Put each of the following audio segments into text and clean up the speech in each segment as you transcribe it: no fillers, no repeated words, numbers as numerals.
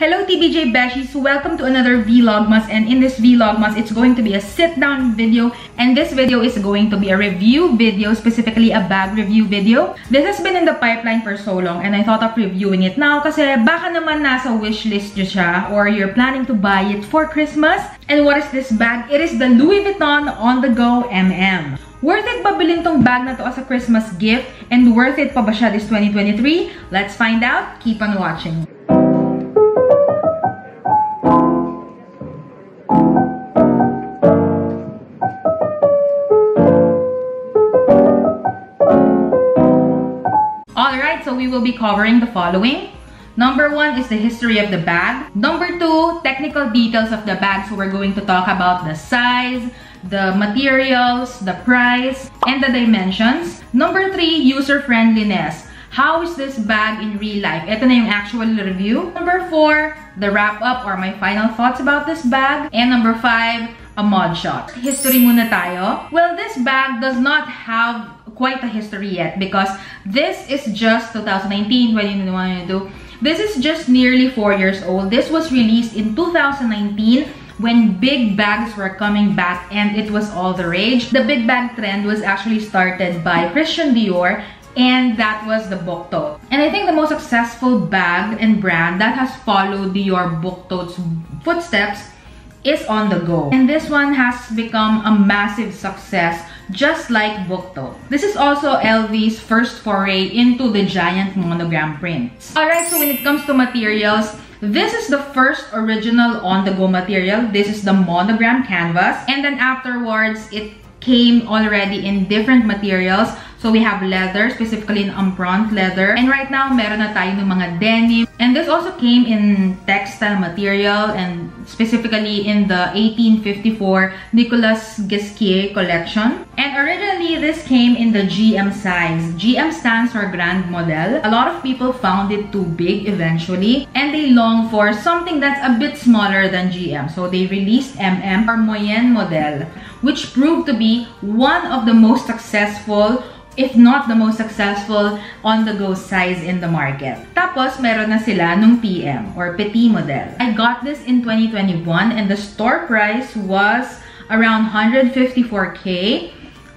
Hello TBJ Beshies, welcome to another vlogmas, and in this vlogmas it's going to be a sit down video, and this video is going to be a review video, specifically a bag review video. This has been in the pipeline for so long and I thought of reviewing it now kasi baka naman nasa wishlist nyo siya or you're planning to buy it for Christmas. And what is this bag? It is the Louis Vuitton On The Go MM. Worth it ba bilhin tong bag na to as a Christmas gift? And worth it pa ba siya this 2023? Let's find out. Keep on watching. Alright, so we will be covering the following. Number 1 is the history of the bag. Number 2, technical details of the bag. So we're going to talk about the size, the materials, the price, and the dimensions. Number 3, user-friendliness. How is this bag in real life? Ito na yung actual review. Number 4, the wrap-up or my final thoughts about this bag. And number 5, a mod shot. History muna tayo. Well, this bag does not have quite a history yet because this is just 2019, 2022. This is just nearly 4 years old. This was released in 2019 when big bags were coming back and it was all the rage. The big bag trend was actually started by Christian Dior, and that was the book tote. And I think the most successful bag and brand that has followed Dior book tote's footsteps is On The Go. And this one has become a massive success, just like book tote. This is also LV's first foray into the giant monogram prints. Alright, so when it comes to materials, this is the first original On The Go material. This is the monogram canvas. And then afterwards, it came already in different materials. So we have leather, specifically in Empreinte leather. And right now, meron na tayo ng mga denim. And this also came in textile material and specifically in the 1854 Nicolas Ghesquière collection. And originally, this came in the GM size. GM stands for Grand Model. A lot of people found it too big eventually, and they long for something that's a bit smaller than GM. So they released MM or Moyenne Model, which proved to be one of the most successful, if not the most successful, on-the-go size in the market. Tapos, meron na sila nung PM or Petit Model. I got this in 2021 and the store price was around 154K.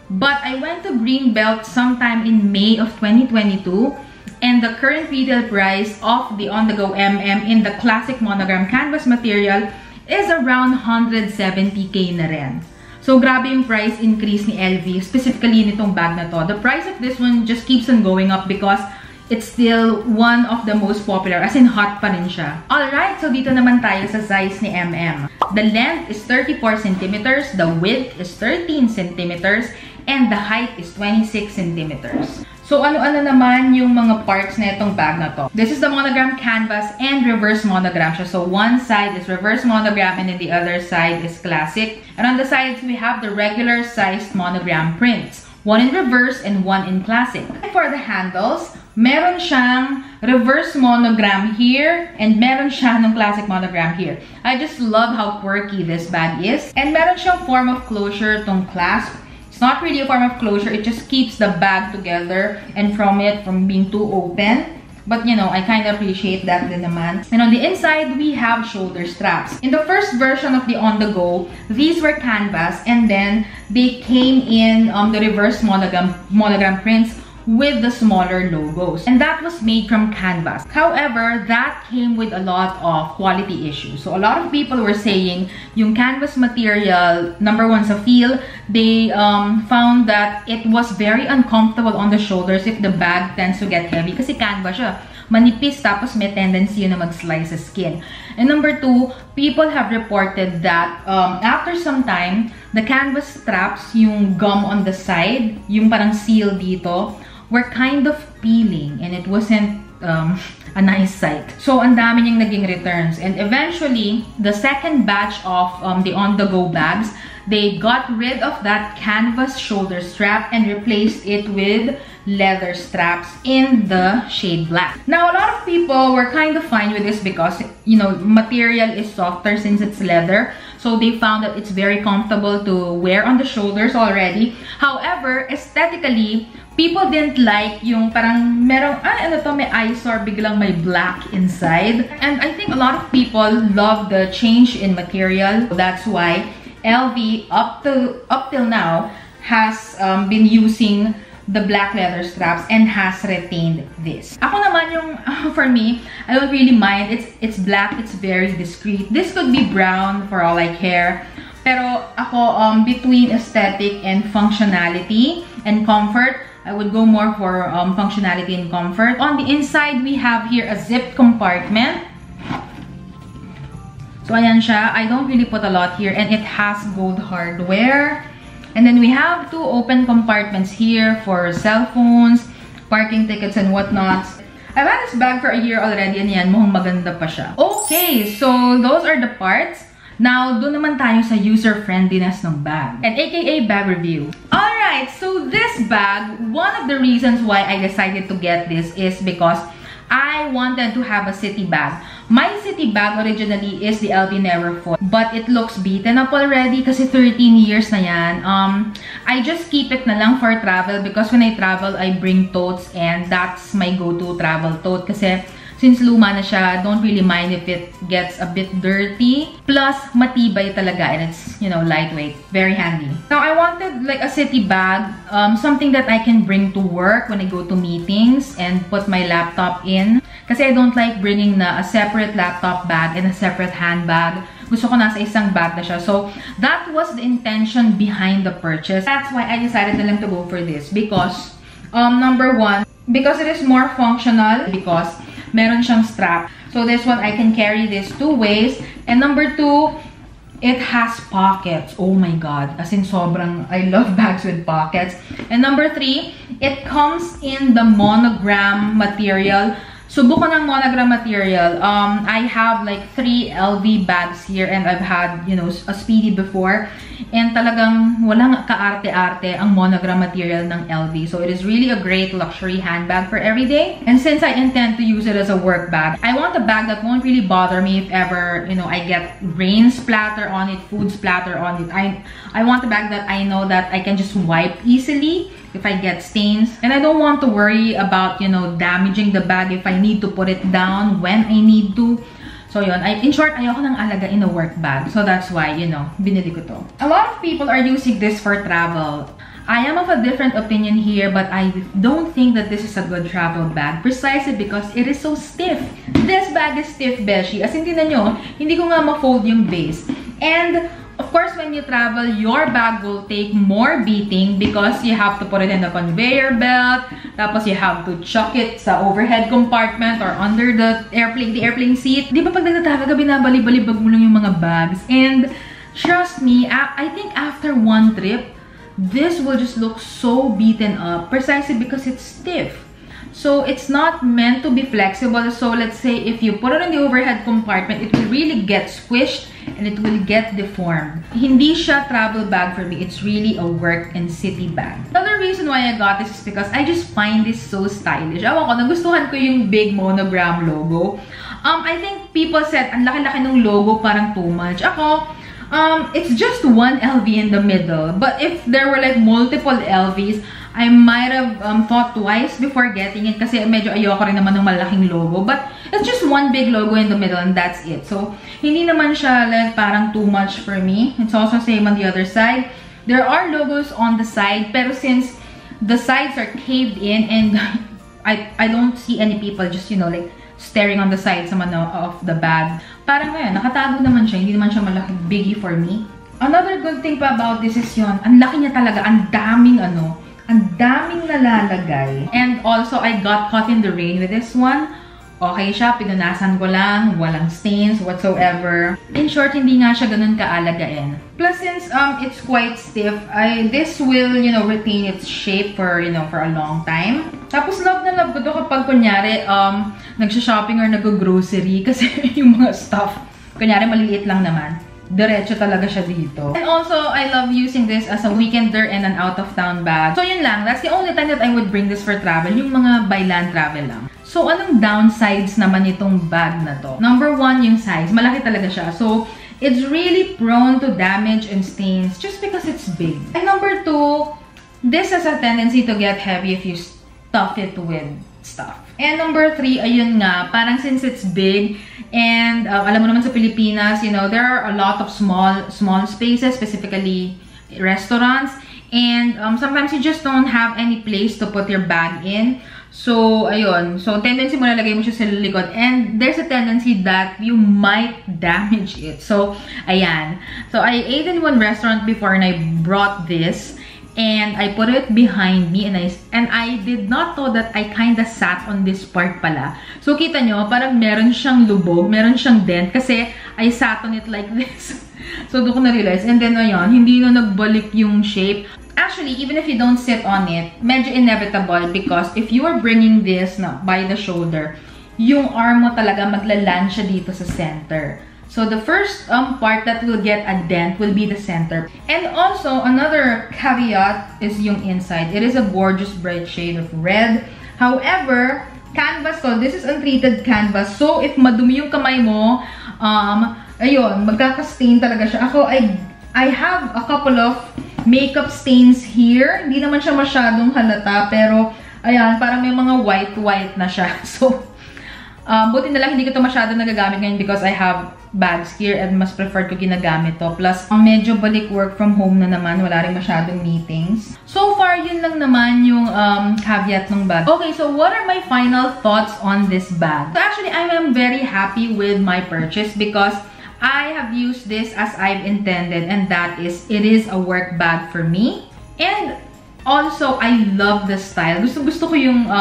But I went to Greenbelt sometime in May of 2022 and the current retail price of the On-the-Go MM in the classic monogram canvas material is around 170K na rin. So, grabe yung price increase ni LV, specifically nitong bag na to. The price of this one just keeps on going up because it's still one of the most popular, as in hot pa rin siya. Alright, so dito naman tayo sa size ni MM. The length is 34 centimeters, the width is 13 centimeters, and the height is 26 centimeters. So, ano-ano naman yung mga parts na itong bag na to? This is the monogram canvas and reverse monogram siya. So, one side is reverse monogram and then the other side is classic. And on the sides, we have the regular sized monogram prints. One in reverse and one in classic. And for the handles, meron siyang reverse monogram here and meron siya ng classic monogram here. I just love how quirky this bag is. And meron siyang form of closure tong clasp. It's not really a form of closure, it just keeps the bag together and from being too open. But you know, I kind of appreciate that din naman. And on the inside, we have shoulder straps. In the first version of the On The Go, these were canvas and then they came in the reverse monogram prints with the smaller logos. And that was made from canvas. However, that came with a lot of quality issues. So a lot of people were saying yung canvas material, number 1 sa feel, they found that it was very uncomfortable on the shoulders if the bag tends to get heavy. Kasi canvas siya. Manipis tapos may tendency yun na mag-slice sa skin. And number 2, people have reported that after some time, the canvas straps, yung gum on the side, yung parang seal dito, were kind of peeling and it wasn't a nice sight. So, ang dami niyang naging returns. And eventually, the second batch of the On-the-Go bags, they got rid of that canvas shoulder strap and replaced it with leather straps in the shade black. Now, a lot of people were kind of fine with this because, you know, material is softer since it's leather. So they found that it's very comfortable to wear on the shoulders already. However, aesthetically, people didn't like yung parang merong, ano to, may eyesore, biglang may black inside. And I think a lot of people love the change in material. That's why LV up till now has been using the black leather straps and has retained this. Ako naman yung, for me, I don't really mind. It's black, it's very discreet. This could be brown for all I care. Pero ako, between aesthetic and functionality and comfort, I would go more for functionality and comfort. On the inside, we have here a zip compartment. So ayan siya. I don't really put a lot here, and it has gold hardware. And then we have 2 open compartments here for cell phones, parking tickets, and whatnot. I've had this bag for a year already, and yan, mukhang maganda pa siya. Okay, so those are the parts. Now, doon naman tayo sa user-friendliness ng bag, and aka bag review. Alright, so this bag, one of the reasons why I decided to get this is because I wanted to have a city bag. My city bag originally is the LV Neverfull, but it looks beaten up already kasi 13 years na yan. I just keep it na lang for travel because when I travel, I bring totes, and that's my go-to travel tote kasi since luma na siya, don't really mind if it gets a bit dirty. Plus, matibay talaga, and it's, you know, lightweight. Very handy. Now, I wanted like a city bag, something that I can bring to work when I go to meetings and put my laptop in. Kasi I don't like bringing a separate laptop bag and a separate handbag. Gusto ko nasa isang bag na siya. So, that was the intention behind the purchase. That's why I decided na lang to go for this. Because, number one, because it is more functional. Because meron siyang strap. So, this one, I can carry this 2 ways. And number 2, it has pockets. Oh my god. As in, sobrang, I love bags with pockets. And number 3, it comes in the monogram material. Subukan ng monogram material. I have like 3 LV bags here, and I've had, you know, a Speedy before. And talagang walang kaarte-arte ang monogram material ng LV. So it is really a great luxury handbag for everyday. And since I intend to use it as a work bag, I want a bag that won't really bother me if ever, you know, I get rain splatter on it, food splatter on it. I want a bag that I know that I can just wipe easily if I get stains. And I don't want to worry about, you know, damaging the bag if I need to put it down when I need to. So yun, in short, ayoko nang alaga in a work bag. So that's why, you know, binili ko to. A lot of people are using this for travel. I am of a different opinion here, but I don't think that this is a good travel bag precisely because it is so stiff. This bag is stiff, beshi. As in, tingnan nyo, hindi ko nga ma-fold yung base. And of course, when you travel, your bag will take more beating because you have to put it in the conveyor belt. Tapos you have to chuck it sa overhead compartment or under the airplane seat. Di ba pag nagtatagal ka, binabali-balibag mo lang yung mga bags. And trust me, I think after one trip, this will just look so beaten up precisely because it's stiff. So it's not meant to be flexible. So let's say if you put it in the overhead compartment, it will really get squished and it will get deformed. Hindi siya travel bag for me. It's really a work and city bag. Another reason why I got this is because I just find this so stylish. Awan ko, nagustuhan ko yung big monogram logo. I think people said, ang laki-laki ng logo, parang too much. Ako, it's just one LV in the middle. But if there were like multiple LVs, I might have thought twice before getting it kasi medyo ayoko rin naman ng malaking logo. But it's just one big logo in the middle and that's it. So, hindi naman siya like parang too much for me. It's also same on the other side. There are logos on the side, pero since the sides are caved in and I don't see any people just, you know, like staring on the sides naman of the bag. Parang ngayon, nakatago naman siya. Hindi naman siya malaking biggie for me. Another good thing pa about this is yun, ang laki niya talaga. Ang daming nalalagay. And also, I got caught in the rain with this one. Okay siya, pinunasan ko lang, walang stains whatsoever. In short, hindi nga siya ganun kaalagain. Plus, since it's quite stiff, this will, you know, retain its shape for, you know, for a long time. Tapos, love na love ko to kapag kunyari, nagsha-shopping or nag-grocery kasi yung mga stuff, kunyari maliliit lang naman. diretso talaga siya dito. And also, I love using this as a weekender and an out-of-town bag. So, yun lang. That's the only time that I would bring this for travel. Yung mga by land travel lang. So, anong downsides naman itong bag na to? Number 1, yung size. Malaki talaga siya. So, it's really prone to damage and stains just because it's big. And number 2, this has a tendency to get heavy if you stuff it with stuff. And number 3, ayun nga, parang since it's big, and alam mo naman sa Pilipinas, you know, there are a lot of small spaces, specifically restaurants, and sometimes you just don't have any place to put your bag in. So, ayun. So, tendency mo nalagay mo siya sa likod, and there's a tendency that you might damage it. So, ayan. So, I ate in one restaurant before and I brought this. And I put it behind me and I did not know that I kinda sat on this part pala. So, kita nyo, parang meron siyang lubog, meron siyang dent kasi I sat on it like this. So, doon ko na-realize. And then, ayun, hindi na nagbalik yung shape. Actually, even if you don't sit on it, medyo inevitable because if you are bringing this by the shoulder, yung arm mo talaga maglaland siya dito sa center. So, the first part that will get a dent will be the center. And also, another caveat is yung inside. It is a gorgeous bright shade of red. However, canvas ko, this is untreated canvas. So, if madumi yung kamay mo, ayun, magkaka-stain talaga siya. Ako, I have a couple of makeup stains here. Hindi naman siya masyadong halata, pero, ayan, parang may mga white na siya. So, buti na lang hindi ko ito masyado nagagamit ngayon because I have bags here and mas preferred ko ginagamit to. Plus, medyo balik work from home na naman. Wala rin masyadong meetings. So far, yun lang naman yung caveat ng bag. Okay, so what are my final thoughts on this bag? So actually, I am very happy with my purchase because I have used this as I've intended, and that is, it is a work bag for me. And also, I love the style. Gusto ko yung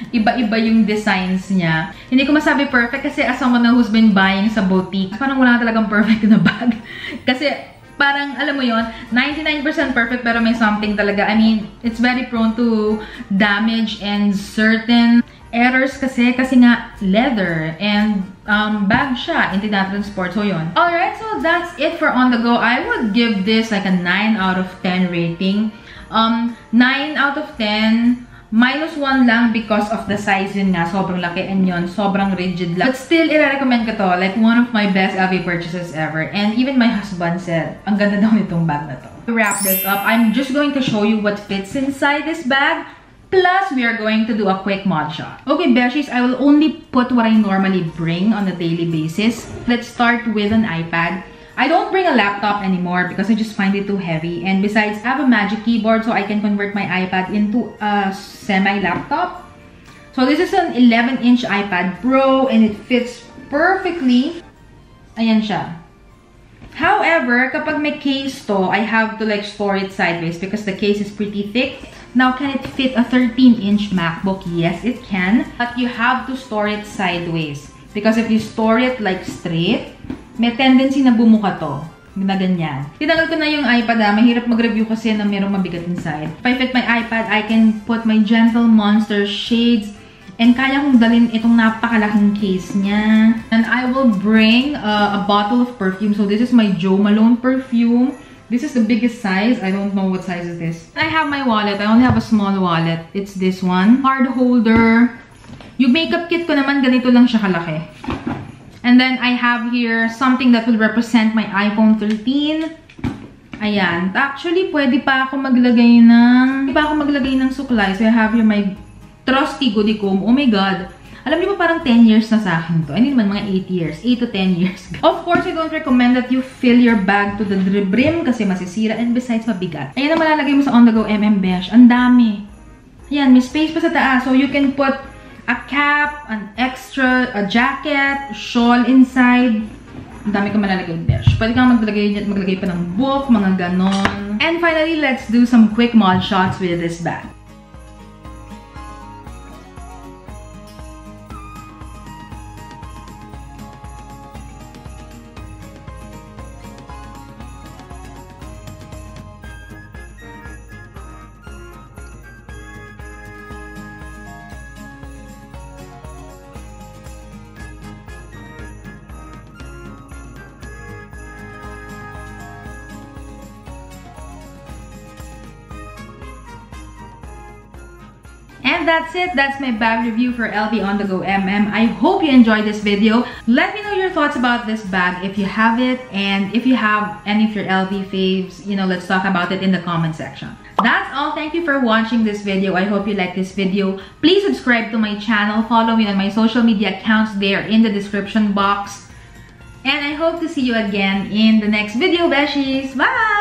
iba-iba yung designs niya. Hindi ko masabi perfect kasi as someone who's been buying sa boutique, parang wala talagang perfect na bag. Kasi parang, alam mo yon, 99% perfect pero may something talaga. I mean, it's very prone to damage and certain errors kasi nga leather and bag siya, hindi na-transport. So, yun. Alright, so that's it for On The Go. I would give this like a 9 out of 10 rating. 9 out of 10, -1 lang because of the size yun nga, sobrang laki, and yun, sobrang rigid lang. But still, i-recommend ko to, like one of my best LV purchases ever. And even my husband said, ang ganda daw nitong bag na to. To wrap this up, I'm just going to show you what fits inside this bag. Plus, we are going to do a quick mod shot. Okay, Beshies, I will only put what I normally bring on a daily basis. Let's start with an iPad. I don't bring a laptop anymore because I just find it too heavy. And besides, I have a magic keyboard so I can convert my iPad into a semi-laptop. So this is an 11-inch iPad Pro and it fits perfectly. Ayan siya. However, kapag may case to, I have to like store it sideways because the case is pretty thick. Now, can it fit a 13-inch MacBook? Yes, it can. But you have to store it sideways. Because if you store it like straight, may tendency na bumuka to. Na ganyan. Tinanggal ko na yung iPad mahirap mag-review kasi na mayroong mabigat inside. If I fit my iPad, I can put my Gentle Monster shades and kaya kong dalhin itong napakalaking case niya. And I will bring a bottle of perfume. So this is my Jo Malone perfume. This is the biggest size. I don't know what size is this. I have my wallet. I only have a small wallet. It's this one. Card holder. Yung makeup kit ko naman, ganito lang siya kalaki. And then, I have here something that will represent my iPhone 13. Ayan. Actually, pwede pa ako maglagay ng suklay. So, I have here my trusty goodie comb. Oh my God. Alam niyo ba parang 10 years na sa akin to? I mean, mga 8 years. 8 to 10 years. Of course, I don't recommend that you fill your bag to the brim kasi masisira. And besides, mabigat. Ayan ang malalagay mo sa On The Go Besh. Ang dami. Ayan, may space pa sa taas. So, you can put a cap, an extra, a jacket, shawl inside. Ang dami ka malalagay, Besh. Pwede kang maglagay pa ng book, mga ganon. And finally, let's do some quick mod shots with this bag. And that's it. That's my bag review for LV On The Go MM. I hope you enjoyed this video. Let me know your thoughts about this bag if you have it, and if you have any of your LV faves, you know, let's talk about it in the comment section. That's all. Thank you for watching this video. I hope you like this video. Please subscribe to my channel. Follow me on my social media accounts. They are in the description box. And I hope to see you again in the next video, Beshies. Bye!